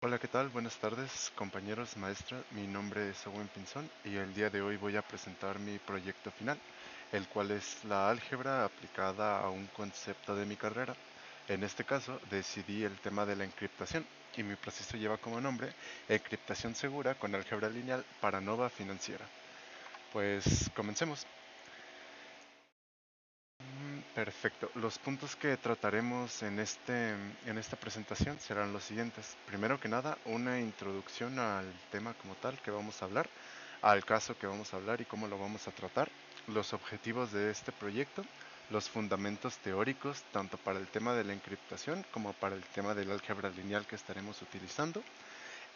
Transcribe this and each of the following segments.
Hola, ¿qué tal? Buenas tardes, compañeros, maestra. Mi nombre es Owen Pinzón y el día de hoy voy a presentar mi proyecto final, el cual es la álgebra aplicada a un concepto de mi carrera. En este caso, decidí el tema de la encriptación y mi proceso lleva como nombre Encriptación segura con álgebra lineal para Nova Financiera. Pues comencemos. Perfecto. Los puntos que trataremos en esta presentación serán los siguientes. Primero que nada, una introducción al tema como tal que vamos a hablar, al caso que vamos a hablar y cómo lo vamos a tratar, los objetivos de este proyecto, los fundamentos teóricos tanto para el tema de la encriptación como para el tema del álgebra lineal que estaremos utilizando,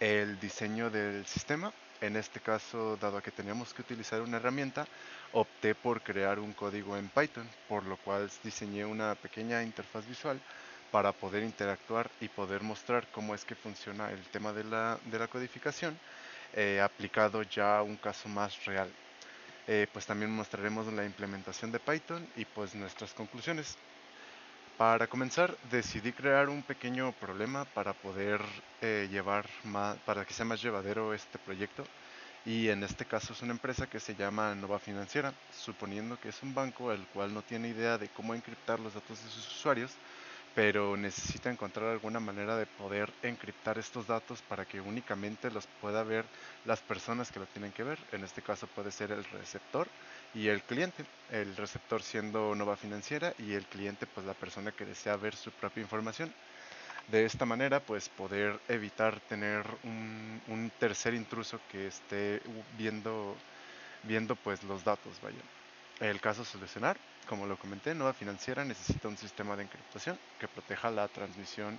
el diseño del sistema. En este caso, dado que teníamos que utilizar una herramienta, opté por crear un código en Python, por lo cual diseñé una pequeña interfaz visual para poder interactuar y poder mostrar cómo es que funciona el tema de la codificación, aplicado ya a un caso más real. Pues también mostraremos la implementación de Python y pues nuestras conclusiones. Para comenzar, decidí crear un pequeño problema para poder para que sea más llevadero este proyecto. Y en este caso es una empresa que se llama Nova Financiera, suponiendo que es un banco el cual no tiene idea de cómo encriptar los datos de sus usuarios, pero necesita encontrar alguna manera de poder encriptar estos datos para que únicamente los pueda ver las personas que lo tienen que ver. En este caso puede ser el receptor y el cliente. El receptor siendo Nova Financiera y el cliente pues la persona que desea ver su propia información. De esta manera pues poder evitar tener un tercer intruso que esté viendo pues los datos, vaya. El caso a solucionar, como lo comenté, Nueva Financiera necesita un sistema de encriptación que proteja la transmisión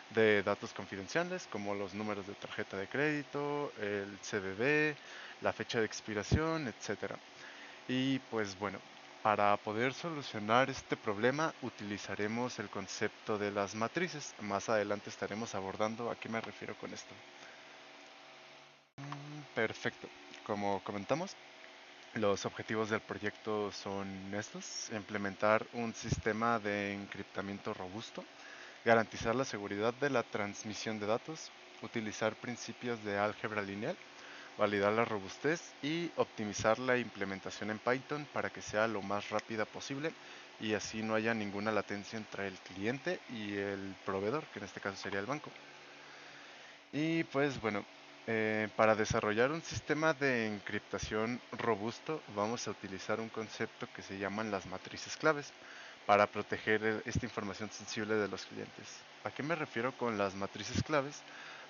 de datos confidenciales como los números de tarjeta de crédito, el CVV, la fecha de expiración, etcétera. Y pues bueno, para poder solucionar este problema utilizaremos el concepto de las matrices. Más adelante estaremos abordando a qué me refiero con esto. Perfecto. Como comentamos, los objetivos del proyecto son estos: implementar un sistema de encriptamiento robusto, garantizar la seguridad de la transmisión de datos, utilizar principios de álgebra lineal, validar la robustez y optimizar la implementación en Python para que sea lo más rápida posible y así no haya ninguna latencia entre el cliente y el proveedor, que en este caso sería el banco. Y pues bueno, para desarrollar un sistema de encriptación robusto vamos a utilizar un concepto que se llaman las matrices claves para proteger esta información sensible de los clientes. ¿A qué me refiero con las matrices claves?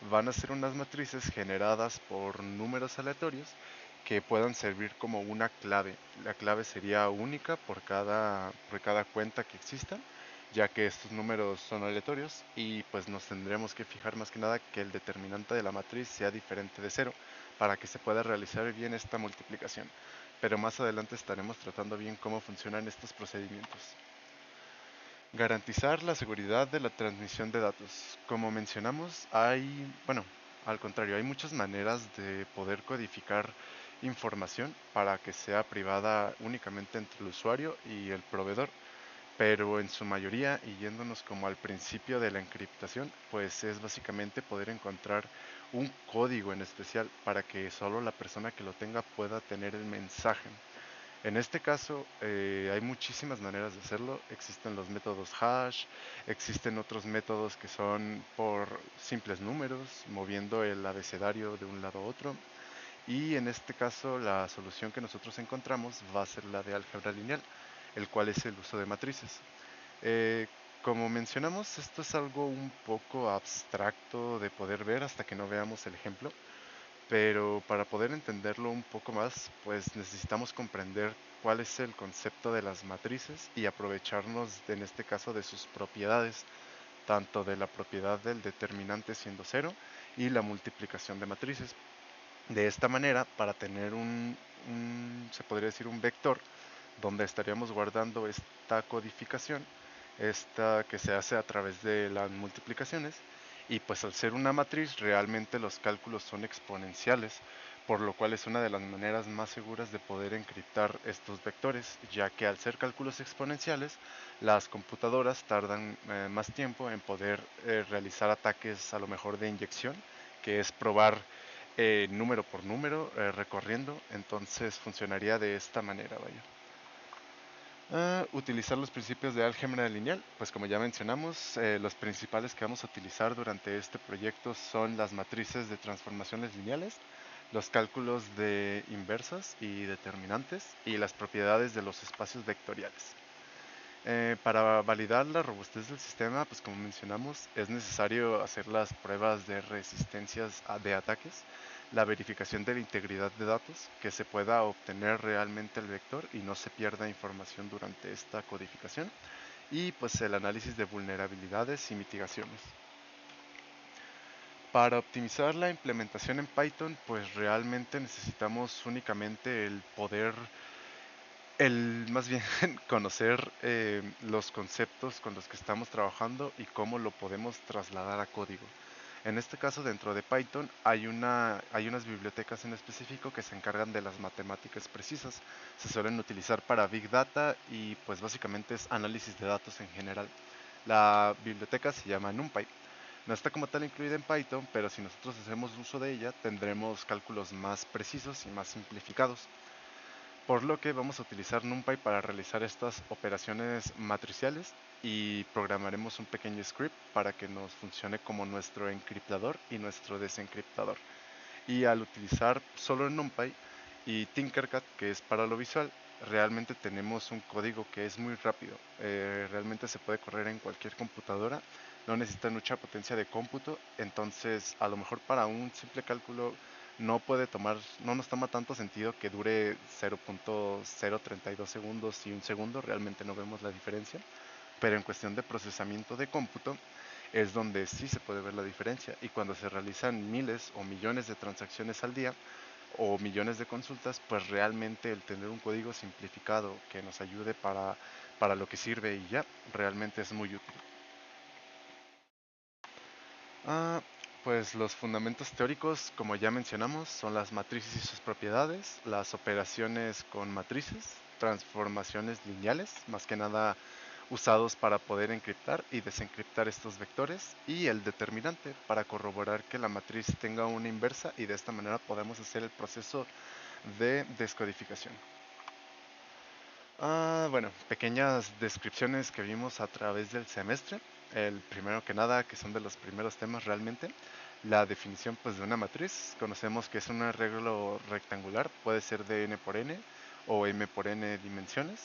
Van a ser unas matrices generadas por números aleatorios que puedan servir como una clave. La clave sería única por cada cuenta que exista, ya que estos números son aleatorios y pues nos tendremos que fijar más que nada que el determinante de la matriz sea diferente de cero para que se pueda realizar bien esta multiplicación. Pero más adelante estaremos tratando bien cómo funcionan estos procedimientos. Garantizar la seguridad de la transmisión de datos. Como mencionamos, al contrario, hay muchas maneras de poder codificar información para que sea privada únicamente entre el usuario y el proveedor, pero en su mayoría, y yéndonos como al principio de la encriptación, pues es básicamente poder encontrar un código en especial para que solo la persona que lo tenga pueda tener el mensaje. En este caso, hay muchísimas maneras de hacerlo. Existen los métodos hash, existen otros métodos que son por simples números, moviendo el abecedario de un lado a otro. Y en este caso, la solución que nosotros encontramos va a ser la de álgebra lineal, el cual es el uso de matrices. Eh, como mencionamos, esto es algo un poco abstracto de poder ver hasta que no veamos el ejemplo, pero para poder entenderlo un poco más, pues necesitamos comprender cuál es el concepto de las matrices y aprovecharnos en este caso de sus propiedades, tanto de la propiedad del determinante siendo cero y la multiplicación de matrices. De esta manera, para tener se podría decir un vector, donde estaríamos guardando esta codificación, esta que se hace a través de las multiplicaciones, y pues al ser una matriz realmente los cálculos son exponenciales, por lo cual es una de las maneras más seguras de poder encriptar estos vectores, ya que al ser cálculos exponenciales, las computadoras tardan más tiempo en poder realizar ataques a lo mejor de inyección que es probar número por número recorriendo. Entonces funcionaría de esta manera, vaya. Utilizar los principios de álgebra lineal, pues como ya mencionamos, los principales que vamos a utilizar durante este proyecto son las matrices de transformaciones lineales, los cálculos de inversas y determinantes y las propiedades de los espacios vectoriales. Para validar la robustez del sistema, pues como mencionamos, es necesario hacer las pruebas de resistencias de ataques, la verificación de la integridad de datos, que se pueda obtener realmente el vector y no se pierda información durante esta codificación, y pues el análisis de vulnerabilidades y mitigaciones. Para optimizar la implementación en Python, pues realmente necesitamos únicamente el poder más bien conocer los conceptos con los que estamos trabajando y cómo lo podemos trasladar a código. En este caso, dentro de Python hay unas bibliotecas en específico que se encargan de las matemáticas precisas. Se suelen utilizar para Big Data y pues básicamente es análisis de datos en general. La biblioteca se llama NumPy. No está como tal incluida en Python, pero si nosotros hacemos uso de ella, tendremos cálculos más precisos y más simplificados, por lo que vamos a utilizar NumPy para realizar estas operaciones matriciales y programaremos un pequeño script para que nos funcione como nuestro encriptador y nuestro desencriptador. Y al utilizar solo NumPy y Tinkercad, que es para lo visual, realmente tenemos un código que es muy rápido. Realmente se puede correr en cualquier computadora, no necesita mucha potencia de cómputo, entonces a lo mejor para un simple cálculo no nos toma tanto sentido que dure 0.032 segundos y un segundo, realmente no vemos la diferencia, pero en cuestión de procesamiento de cómputo es donde sí se puede ver la diferencia, y cuando se realizan miles o millones de transacciones al día o millones de consultas, pues realmente el tener un código simplificado que nos ayude para lo que sirve y ya, realmente es muy útil. Ah, pues los fundamentos teóricos, como ya mencionamos, son las matrices y sus propiedades, las operaciones con matrices, transformaciones lineales, más que nada usados para poder encriptar y desencriptar estos vectores, y el determinante para corroborar que la matriz tenga una inversa, y de esta manera podemos hacer el proceso de descodificación. Bueno, pequeñas descripciones que vimos a través del semestre. El primero que nada, que son de los primeros temas realmente, la definición pues de una matriz. Conocemos que es un arreglo rectangular, puede ser de n por n o m por n dimensiones,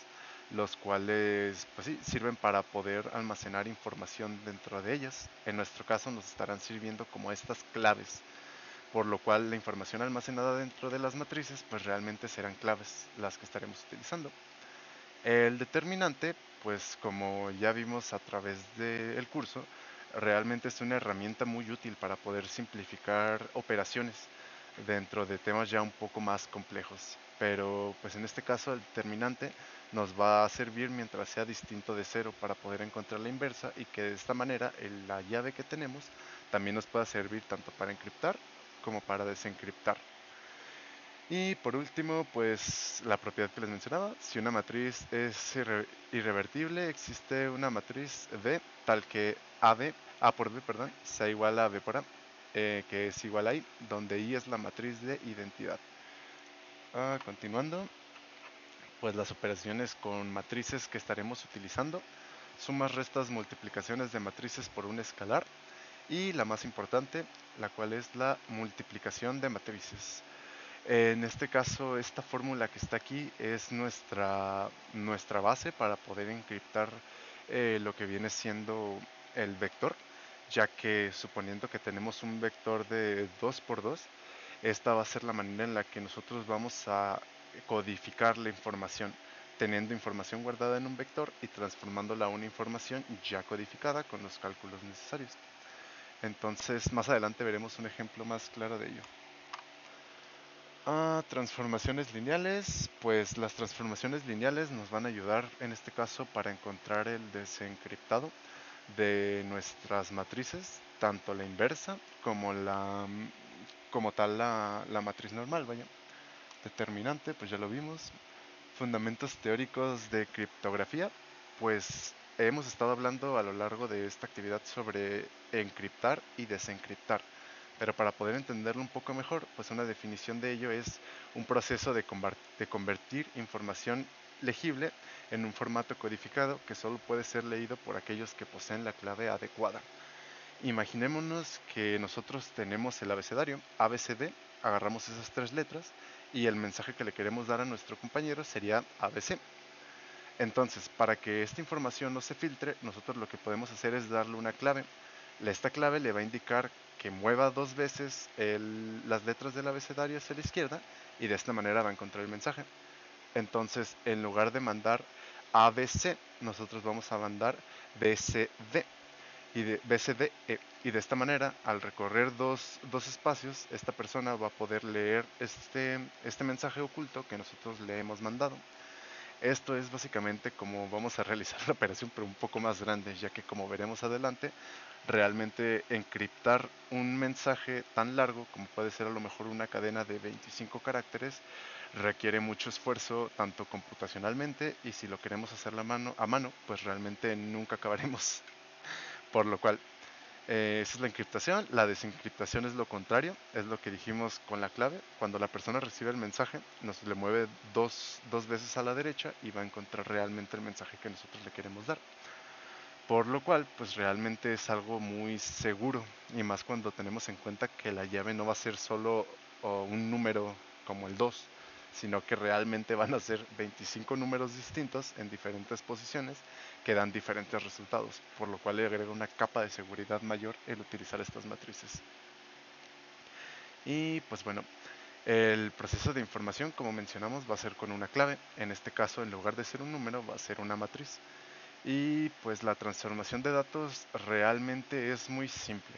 los cuales pues sí, sirven para poder almacenar información dentro de ellas. En nuestro caso nos estarán sirviendo como estas claves, por lo cual la información almacenada dentro de las matrices pues realmente serán claves las que estaremos utilizando. El determinante, pues como ya vimos a través del curso, realmente es una herramienta muy útil para poder simplificar operaciones dentro de temas ya un poco más complejos. Pero pues en este caso el determinante nos va a servir mientras sea distinto de cero para poder encontrar la inversa, y que de esta manera la llave que tenemos también nos pueda servir tanto para encriptar como para desencriptar. Y por último, pues la propiedad que les mencionaba: si una matriz es irrevertible, existe una matriz B tal que A por B, perdón, sea igual a B por A, que es igual a I, donde I es la matriz de identidad. Continuando, pues las operaciones con matrices que estaremos utilizando: sumas, restas, multiplicaciones de matrices por un escalar, y la más importante, la cual es la multiplicación de matrices. En este caso, esta fórmula que está aquí es nuestra base para poder encriptar lo que viene siendo el vector, ya que suponiendo que tenemos un vector de 2 por 2, esta va a ser la manera en la que nosotros vamos a codificar la información, teniendo información guardada en un vector y transformándola a una información ya codificada con los cálculos necesarios. Entonces, más adelante veremos un ejemplo más claro de ello. Transformaciones lineales, pues las transformaciones lineales nos van a ayudar en este caso para encontrar el desencriptado de nuestras matrices, tanto la inversa como como tal la matriz normal, vaya. Determinante, pues ya lo vimos. Fundamentos teóricos de criptografía, pues hemos estado hablando a lo largo de esta actividad sobre encriptar y desencriptar. Pero para poder entenderlo un poco mejor, pues una definición de ello es un proceso de convertir información legible en un formato codificado que solo puede ser leído por aquellos que poseen la clave adecuada. Imaginémonos que nosotros tenemos el abecedario ABCD, agarramos esas tres letras y el mensaje que le queremos dar a nuestro compañero sería ABC. Entonces, para que esta información no se filtre, nosotros lo que podemos hacer es darle una clave. Esta clave le va a indicar que mueva dos veces las letras del abecedario hacia la izquierda y de esta manera va a encontrar el mensaje. Entonces, en lugar de mandar ABC, nosotros vamos a mandar BCD BCDE. Y de esta manera, al recorrer dos espacios, esta persona va a poder leer este mensaje oculto que nosotros le hemos mandado. Esto es básicamente como vamos a realizar la operación, pero un poco más grande, ya que como veremos adelante, realmente encriptar un mensaje tan largo como puede ser a lo mejor una cadena de 25 caracteres requiere mucho esfuerzo tanto computacionalmente y si lo queremos hacer a mano, pues realmente nunca acabaremos. Por lo cual, esa es la encriptación. La desencriptación es lo contrario, es lo que dijimos con la clave. Cuando la persona recibe el mensaje, nos le mueve dos veces a la derecha y va a encontrar realmente el mensaje que nosotros le queremos dar. Por lo cual, pues realmente es algo muy seguro y más cuando tenemos en cuenta que la llave no va a ser solo un número como el 2, sino que realmente van a ser 25 números distintos en diferentes posiciones que dan diferentes resultados, por lo cual le agrega una capa de seguridad mayor el utilizar estas matrices. Y pues bueno, el proceso de información, como mencionamos, va a ser con una clave. En este caso, en lugar de ser un número, va a ser una matriz. Y pues la transformación de datos realmente es muy simple.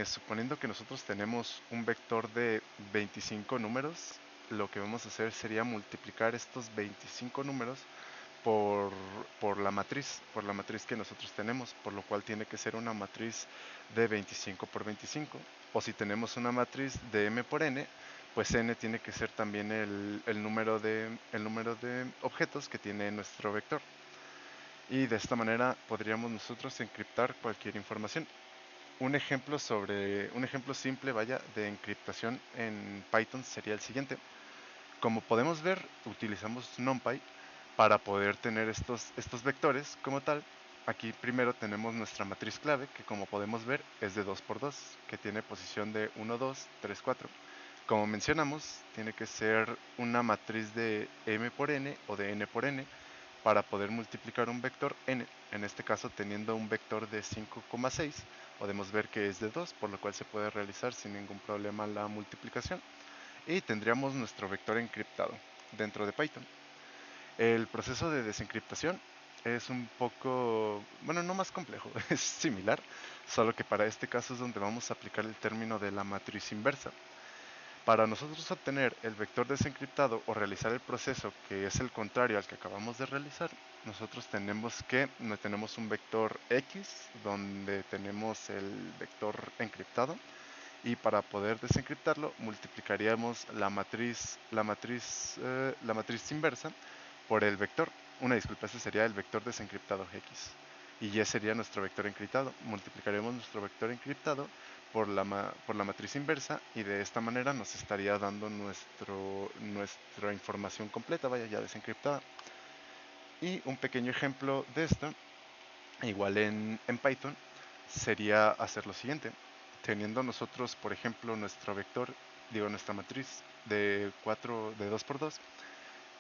Suponiendo que nosotros tenemos un vector de 25 números, lo que vamos a hacer sería multiplicar estos 25 números por, por la matriz que nosotros tenemos, por lo cual tiene que ser una matriz de 25 por 25. O si tenemos una matriz de m por n, pues n tiene que ser también el número de objetos que tiene nuestro vector. Y de esta manera podríamos nosotros encriptar cualquier información. Un ejemplo simple, vaya, de encriptación en Python sería el siguiente. Como podemos ver, utilizamos NumPy para poder tener estos vectores como tal. Aquí primero tenemos nuestra matriz clave, que como podemos ver es de 2 por 2, que tiene posición de 1, 2, 3, 4. Como mencionamos, tiene que ser una matriz de m por n o de n por n para poder multiplicar un vector n. En este caso, teniendo un vector de 5,6, podemos ver que es de 2, por lo cual se puede realizar sin ningún problema la multiplicación. Y tendríamos nuestro vector encriptado dentro de Python. El proceso de desencriptación es un poco, bueno, no más complejo, es similar, solo que para este caso es donde vamos a aplicar el término de la matriz inversa. Para nosotros obtener el vector desencriptado o realizar el proceso que es el contrario al que acabamos de realizar, nosotros tenemos un vector X donde tenemos el vector encriptado y para poder desencriptarlo multiplicaríamos la matriz inversa por el vector. Una disculpa, este sería el vector desencriptado X. Y Y sería nuestro vector encriptado. Multiplicaremos nuestro vector encriptado por la matriz inversa y de esta manera nos estaría dando nuestra información completa, vaya ya desencriptada. Y un pequeño ejemplo de esto, igual en Python, sería hacer lo siguiente. Teniendo nosotros, por ejemplo, nuestra matriz de 2 por 2,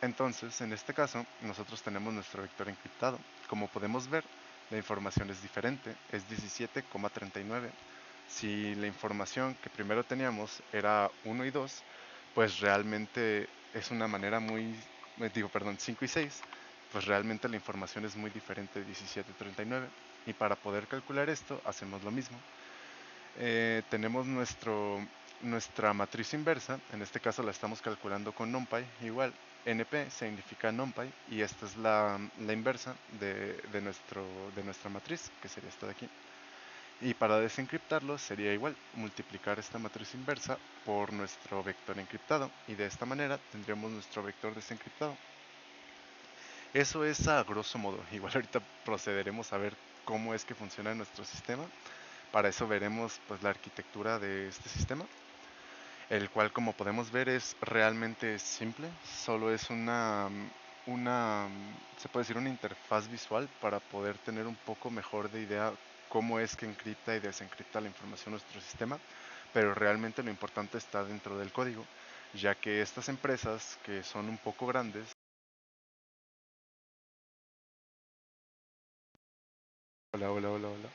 entonces, en este caso, nosotros tenemos nuestro vector encriptado. Como podemos ver, la información es diferente, es 17,39. Si la información que primero teníamos era 1 y 2, pues realmente es una manera perdón, 5 y 6, pues realmente la información es muy diferente de 17,39. Y para poder calcular esto, hacemos lo mismo. Tenemos nuestra matriz inversa, en este caso la estamos calculando con NumPy, igual, NP significa NumPy y esta es la inversa de nuestra matriz, que sería esta de aquí. Y para desencriptarlo sería igual, multiplicar esta matriz inversa por nuestro vector encriptado y de esta manera tendríamos nuestro vector desencriptado. Eso es a grosso modo, igual ahorita procederemos a ver cómo es que funciona nuestro sistema, Para eso veremos pues la arquitectura de este sistema, el cual como podemos ver es realmente simple, solo es se puede decir una interfaz visual para poder tener un poco mejor de idea cómo es que encripta y desencripta la información nuestro sistema, pero realmente lo importante está dentro del código, ya que estas empresas que son un poco grandes. Hola, hola, hola, hola.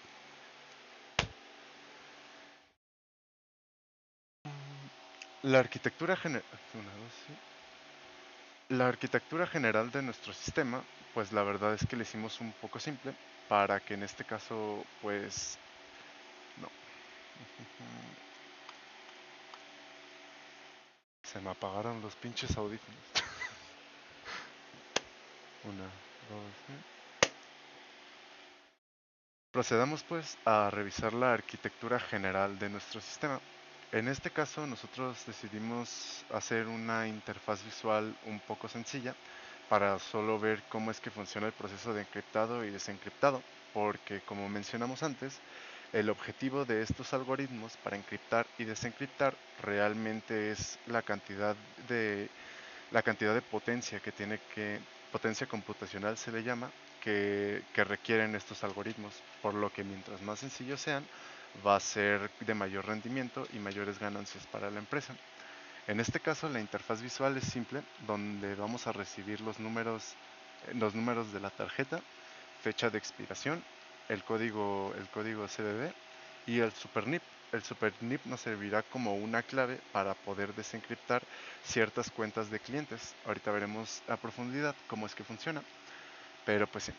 La arquitectura general. La arquitectura general de nuestro sistema, pues la verdad es que le hicimos un poco simple para que en este caso, pues, no. Se me apagaron los pinches audífonos. Una, dos, Procedamos pues a revisar la arquitectura general de nuestro sistema. En este caso nosotros decidimos hacer una interfaz visual un poco sencilla para solo ver cómo es que funciona el proceso de encriptado y desencriptado, porque como mencionamos antes, el objetivo de estos algoritmos para encriptar y desencriptar realmente es la cantidad de potencia que tiene potencia computacional se le llama, que requieren estos algoritmos, por lo que mientras más sencillos sean, va a ser de mayor rendimiento y mayores ganancias para la empresa. En este caso, la interfaz visual es simple, donde vamos a recibir los números de la tarjeta, fecha de expiración, el código CVV y el SuperNIP. El SuperNIP nos servirá como una clave para poder desencriptar ciertas cuentas de clientes. Ahorita veremos a profundidad cómo es que funciona, pero pues sí.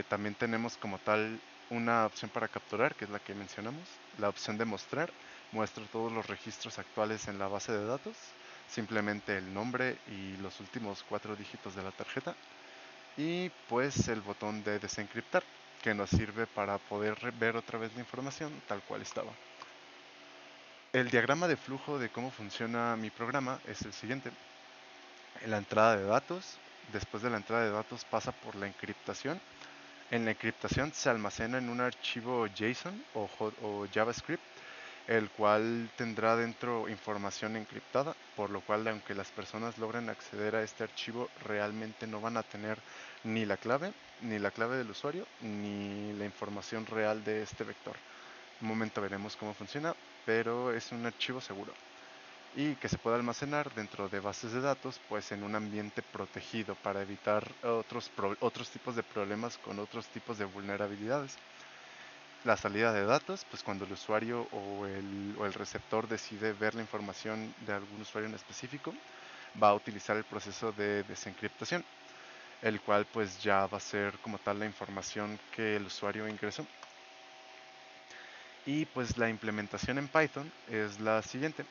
También tenemos como tal una opción para capturar, que es la que mencionamos. La opción de mostrar muestra todos los registros actuales en la base de datos, simplemente el nombre y los últimos 4 dígitos de la tarjeta. Y pues el botón de desencriptar, que nos sirve para poder ver otra vez la información tal cual estaba. El diagrama de flujo de cómo funciona mi programa es el siguiente. En la entrada de datos, después de la entrada de datos pasa por la encriptación. En la encriptación se almacena en un archivo JSON o JavaScript, el cual tendrá dentro información encriptada, por lo cual aunque las personas logren acceder a este archivo, realmente no van a tener ni la clave del usuario, ni la información real de este vector. Un momento veremos cómo funciona, pero es un archivo seguro y que se puede almacenar dentro de bases de datos, pues en un ambiente protegido para evitar otros tipos de problemas con otros tipos de vulnerabilidades. La salida de datos, pues cuando el usuario o el receptor decide ver la información de algún usuario en específico, va a utilizar el proceso de desencriptación, el cual pues ya va a ser como tal la información que el usuario ingresó. Y pues la implementación en Python es la siguiente.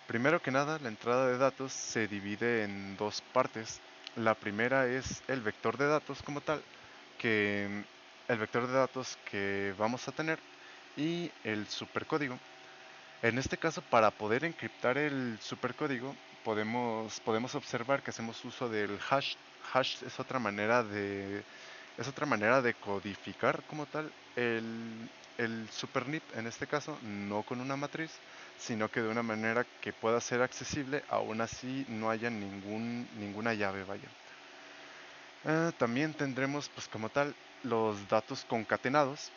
Primero que nada, la entrada de datos se divide en dos partes. La primera es el vector de datos como tal, que el vector de datos que vamos a tener y el supercódigo. En este caso, para poder encriptar el supercódigo, podemos observar que hacemos uso del hash. Hash es otra manera de codificar como tal el supernip, en este caso, no con una matriz, sino que de una manera que pueda ser accesible, aún así no haya ninguna llave, vaya. También tendremos pues como tal los datos concatenados.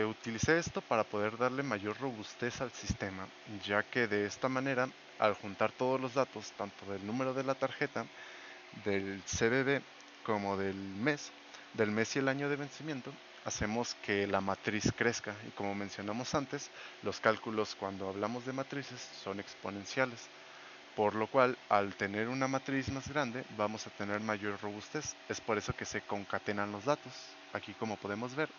Utilicé esto para poder darle mayor robustez al sistema, ya que de esta manera, al juntar todos los datos, tanto del número de la tarjeta, del CVV, como del mes y el año de vencimiento, hacemos que la matriz crezca. Y como mencionamos antes, los cálculos cuando hablamos de matrices son exponenciales, por lo cual al tener una matriz más grande vamos a tener mayor robustez. Es por eso que se concatenan los datos. Aquí como podemos ver,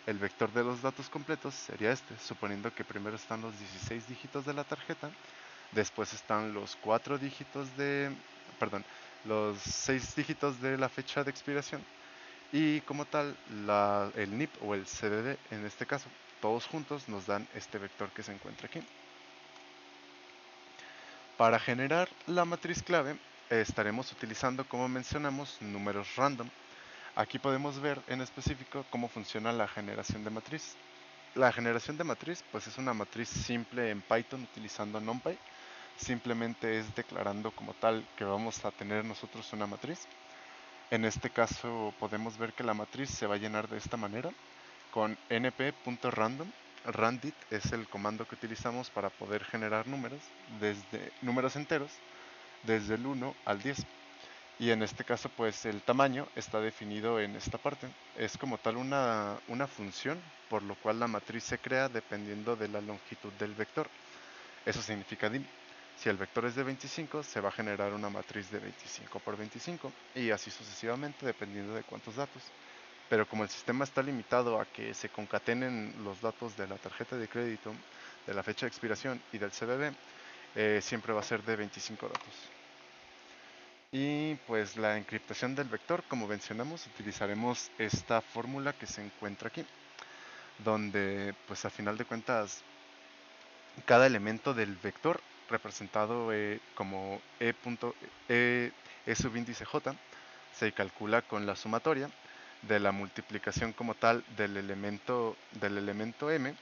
el vector de los datos completos sería este, suponiendo que primero están los 16 dígitos de la tarjeta, después están los 4 dígitos perdón, los 6 dígitos de la fecha de expiración y como tal el NIP o el CDD en este caso. Todos juntos nos dan este vector que se encuentra aquí. Para generar la matriz clave estaremos utilizando, como mencionamos, números random. Aquí podemos ver en específico cómo funciona la generación de matriz. La generación de matriz pues es una matriz simple en Python utilizando NumPy. Simplemente es declarando como tal que vamos a tener nosotros una matriz. En este caso podemos ver que la matriz se va a llenar de esta manera con np.random. Randit es el comando que utilizamos para poder generar números, desde números enteros, desde el 1 al 10. Y en este caso pues el tamaño está definido en esta parte. Es como tal una función por lo cual la matriz se crea dependiendo de la longitud del vector. Eso significa dim. Si el vector es de 25, se va a generar una matriz de 25 por 25 y así sucesivamente dependiendo de cuántos datos. Pero como el sistema está limitado a que se concatenen los datos de la tarjeta de crédito, de la fecha de expiración y del CVV, siempre va a ser de 25 datos. Y pues la encriptación del vector, como mencionamos, utilizaremos esta fórmula que se encuentra aquí, donde pues a final de cuentas cada elemento del vector representado como e subíndice j se calcula con la sumatoria de la multiplicación como tal del elemento m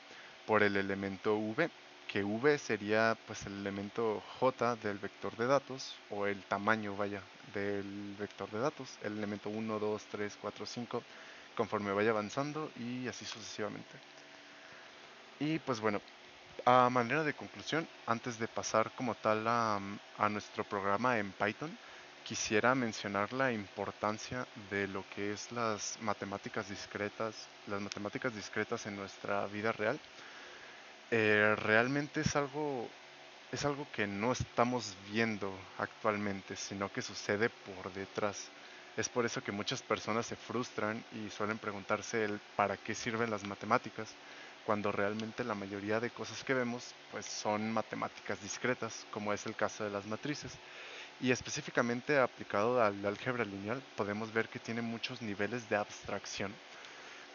por el elemento v, que v sería pues el elemento j del vector de datos o el tamaño, vaya, del vector de datos, el elemento 1, 2, 3, 4, 5, conforme vaya avanzando y así sucesivamente. Y pues bueno, a manera de conclusión, antes de pasar como tal a nuestro programa en Python, quisiera mencionar la importancia de lo que es las matemáticas discretas en nuestra vida real. Realmente es algo que no estamos viendo actualmente, sino que sucede por detrás. Es por eso que muchas personas se frustran y suelen preguntarse el para qué sirven las matemáticas, cuando realmente la mayoría de cosas que vemos pues son matemáticas discretas, como es el caso de las matrices. Y específicamente aplicado al álgebra lineal, podemos ver que tiene muchos niveles de abstracción,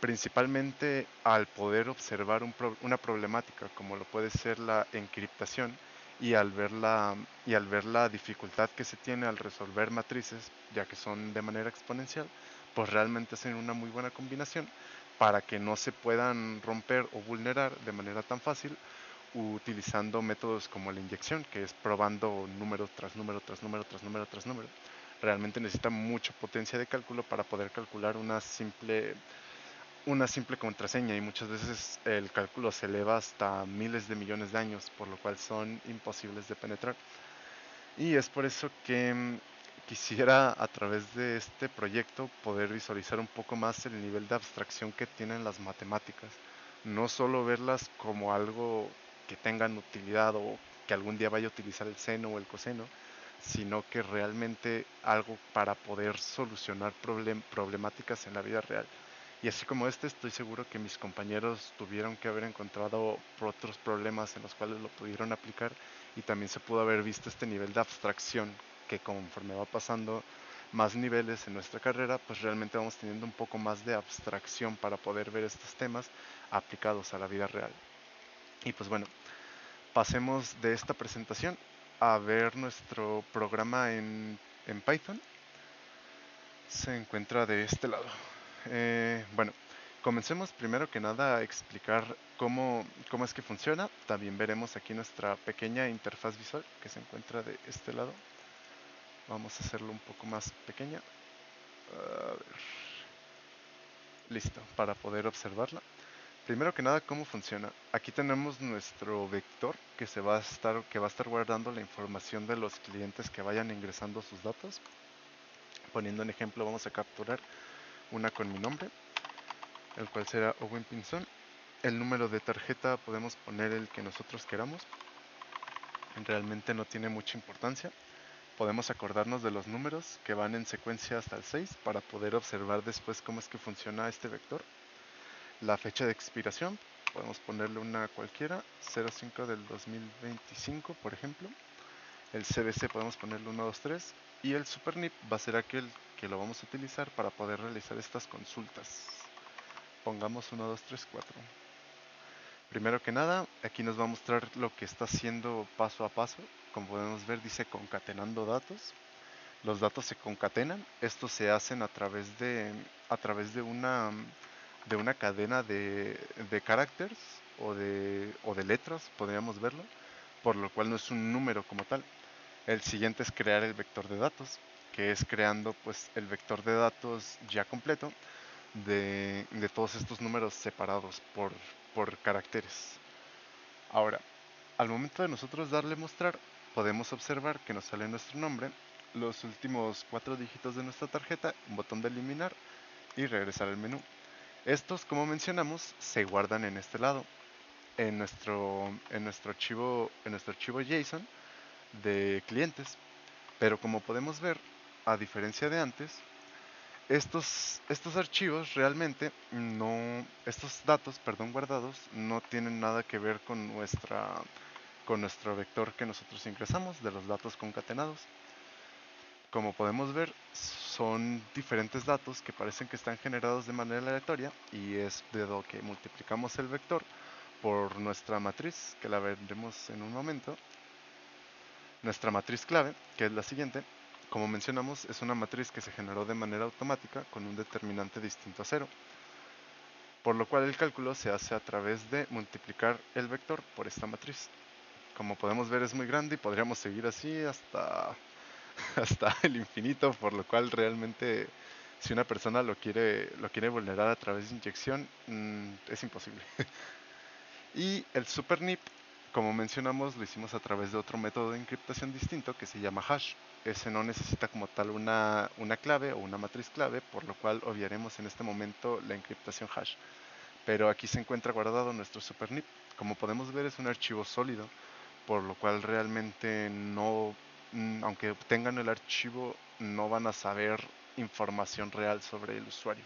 principalmente al poder observar una problemática como lo puede ser la encriptación y al ver la dificultad que se tiene al resolver matrices, ya que son de manera exponencial, pues realmente hacen una muy buena combinación para que no se puedan romper o vulnerar de manera tan fácil utilizando métodos como la inyección, que es probando número tras número tras número tras número tras número. Realmente necesita mucha potencia de cálculo para poder calcular una simple contraseña, y muchas veces el cálculo se eleva hasta miles de millones de años, por lo cual son imposibles de penetrar. Y es por eso que quisiera a través de este proyecto poder visualizar un poco más el nivel de abstracción que tienen las matemáticas. No solo verlas como algo que tengan utilidad o que algún día vaya a utilizar el seno o el coseno, sino que realmente algo para poder solucionar problemáticas en la vida real. Y así como este, estoy seguro que mis compañeros tuvieron que haber encontrado otros problemas en los cuales lo pudieron aplicar, y también se pudo haber visto este nivel de abstracción que conforme va pasando más niveles en nuestra carrera, pues realmente vamos teniendo un poco más de abstracción para poder ver estos temas aplicados a la vida real. Y pues bueno, pasemos de esta presentación a ver nuestro programa en Python. Se encuentra de este lado. Bueno, comencemos primero que nada a explicar cómo es que funciona. También veremos aquí nuestra pequeña interfaz visual que se encuentra de este lado. Vamos a hacerlo un poco más pequeña. A ver. Listo, para poder observarla. Primero que nada, ¿cómo funciona? Aquí tenemos nuestro vector que va a estar guardando la información de los clientes que vayan ingresando sus datos. Poniendo un ejemplo, vamos a capturar una con mi nombre, el cual será Owen Pinzón. El número de tarjeta podemos poner el que nosotros queramos. Realmente no tiene mucha importancia. Podemos acordarnos de los números que van en secuencia hasta el 6 para poder observar después cómo es que funciona este vector. La fecha de expiración, podemos ponerle una cualquiera, 05 del 2025 por ejemplo. El CBC podemos ponerle 1, 2, 3. Y el SuperNIP va a ser aquel que lo vamos a utilizar para poder realizar estas consultas. Pongamos 1, 2, 3, 4. Primero que nada, aquí nos va a mostrar lo que está haciendo paso a paso. Como podemos ver, dice concatenando datos. Los datos se concatenan. Estos se hacen a través de de una cadena de caracteres o de letras, podríamos verlo, por lo cual no es un número como tal. El siguiente es crear el vector de datos, que es creando pues el vector de datos ya completo de todos estos números separados por caracteres. Ahora, al momento de nosotros darle mostrar, podemos observar que nos sale nuestro nombre, los últimos 4 dígitos de nuestra tarjeta, un botón de eliminar y regresar al menú. Estos, como mencionamos, se guardan en este lado, en nuestro archivo JSON de clientes. Pero como podemos ver, a diferencia de antes, estos archivos realmente no, estos datos, perdón, guardados, no tienen nada que ver con nuestro vector que nosotros ingresamos de los datos concatenados. Como podemos ver, son diferentes datos que parecen que están generados de manera aleatoria y es debido a que multiplicamos el vector por nuestra matriz, que la veremos en un momento. Nuestra matriz clave, que es la siguiente, como mencionamos, es una matriz que se generó de manera automática con un determinante distinto a cero, por lo cual el cálculo se hace a través de multiplicar el vector por esta matriz. Como podemos ver es muy grande y podríamos seguir así hasta, hasta el infinito, por lo cual realmente si una persona lo quiere vulnerar a través de inyección, es imposible. Y el super NIP, como mencionamos, lo hicimos a través de otro método de encriptación distinto que se llama hash. Ese no necesita como tal una clave o una matriz clave, por lo cual obviaremos en este momento la encriptación hash. Pero aquí se encuentra guardado nuestro super NIP. Como podemos ver es un archivo sólido, por lo cual realmente no, aunque obtengan el archivo, no van a saber información real sobre el usuario.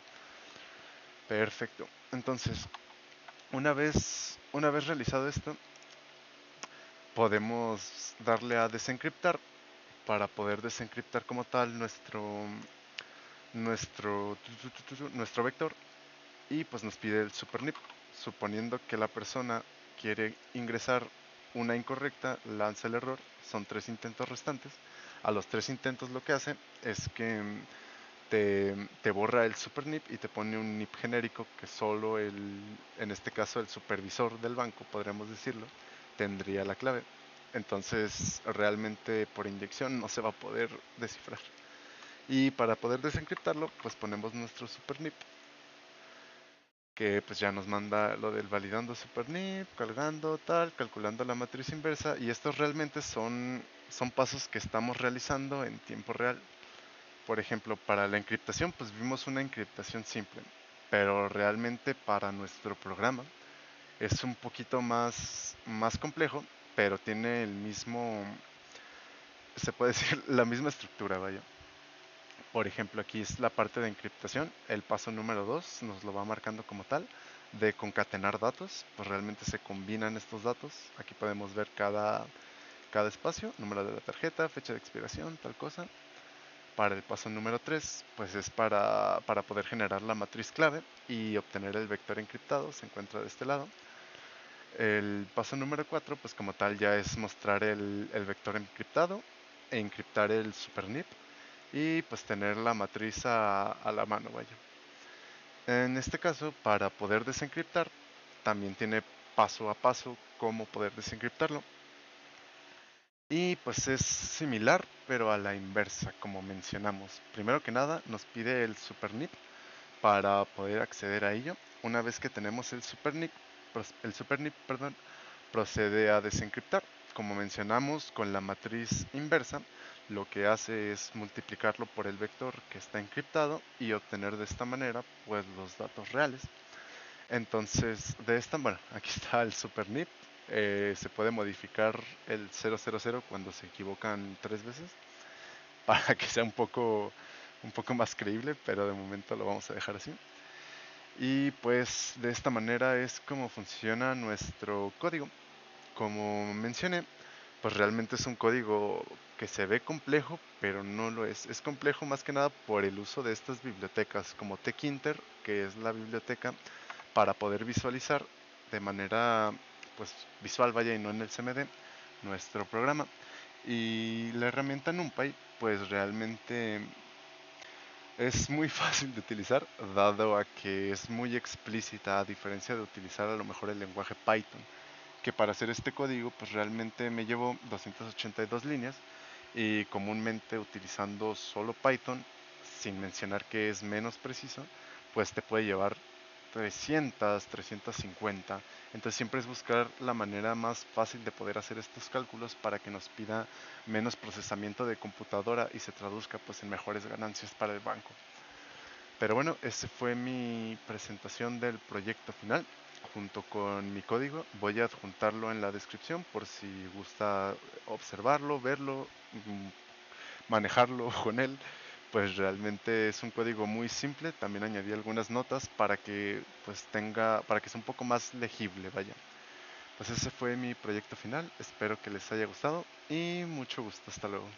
Perfecto. Entonces, una vez realizado esto, podemos darle a desencriptar para poder desencriptar como tal nuestro vector y pues nos pide el supernip. Suponiendo que la persona quiere ingresar una incorrecta, lanza el error, son 3 intentos restantes. A los 3 intentos lo que hace es que te borra el supernip y te pone un nip genérico que solo en este caso el supervisor del banco, podríamos decirlo, tendría la clave. Entonces realmente por inyección no se va a poder descifrar. Y para poder desencriptarlo, pues ponemos nuestro supernip, que pues ya nos manda lo del validando supernip, cargando tal, calculando la matriz inversa, y estos realmente son pasos que estamos realizando en tiempo real. Por ejemplo, para la encriptación, pues vimos una encriptación simple, pero realmente para nuestro programa es un poquito más complejo, pero tiene el mismo, se puede decir, la misma estructura, vaya. Por ejemplo, aquí es la parte de encriptación, el paso número 2 nos lo va marcando como tal, de concatenar datos, pues realmente se combinan estos datos, aquí podemos ver cada espacio, número de la tarjeta, fecha de expiración, tal cosa. Para el paso número 3 pues es para poder generar la matriz clave y obtener el vector encriptado, se encuentra de este lado. El paso número 4 pues como tal ya es mostrar el vector encriptado e encriptar el supernip y pues tener la matriz a la mano, vaya. En este caso, para poder desencriptar, también tiene paso a paso cómo poder desencriptarlo. Y pues es similar, pero a la inversa, como mencionamos. Primero que nada, nos pide el supernip para poder acceder a ello. Una vez que tenemos el supernip, perdón, procede a desencriptar. Como mencionamos, con la matriz inversa, lo que hace es multiplicarlo por el vector que está encriptado y obtener de esta manera pues los datos reales. Entonces, bueno, aquí está el supernip. Se puede modificar el 000 cuando se equivocan 3 veces para que sea un poco más creíble, pero de momento lo vamos a dejar así. Y pues de esta manera es como funciona nuestro código. Como mencioné, pues realmente es un código que se ve complejo, pero no lo es. Es complejo más que nada por el uso de estas bibliotecas como Tkinter, que es la biblioteca para poder visualizar de manera pues visual, vaya, y no en el CMD, nuestro programa. Y la herramienta NumPy pues realmente Es muy fácil de utilizar, dado a que es muy explícita, a diferencia de utilizar a lo mejor el lenguaje Python, que para hacer este código pues realmente me llevó 282 líneas y comúnmente utilizando solo Python, sin mencionar que es menos preciso, pues te puede llevar 300, 350. Entonces siempre es buscar la manera más fácil de poder hacer estos cálculos para que nos pida menos procesamiento de computadora y se traduzca pues en mejores ganancias para el banco. Pero bueno, ese fue mi presentación del proyecto final junto con mi código. Voy a adjuntarlo en la descripción por si gusta observarlo, verlo, manejarlo con él. Pues realmente es un código muy simple. También añadí algunas notas para que pues tenga, para que sea un poco más legible, vaya. Pues ese fue mi proyecto final. Espero que les haya gustado y mucho gusto. Hasta luego.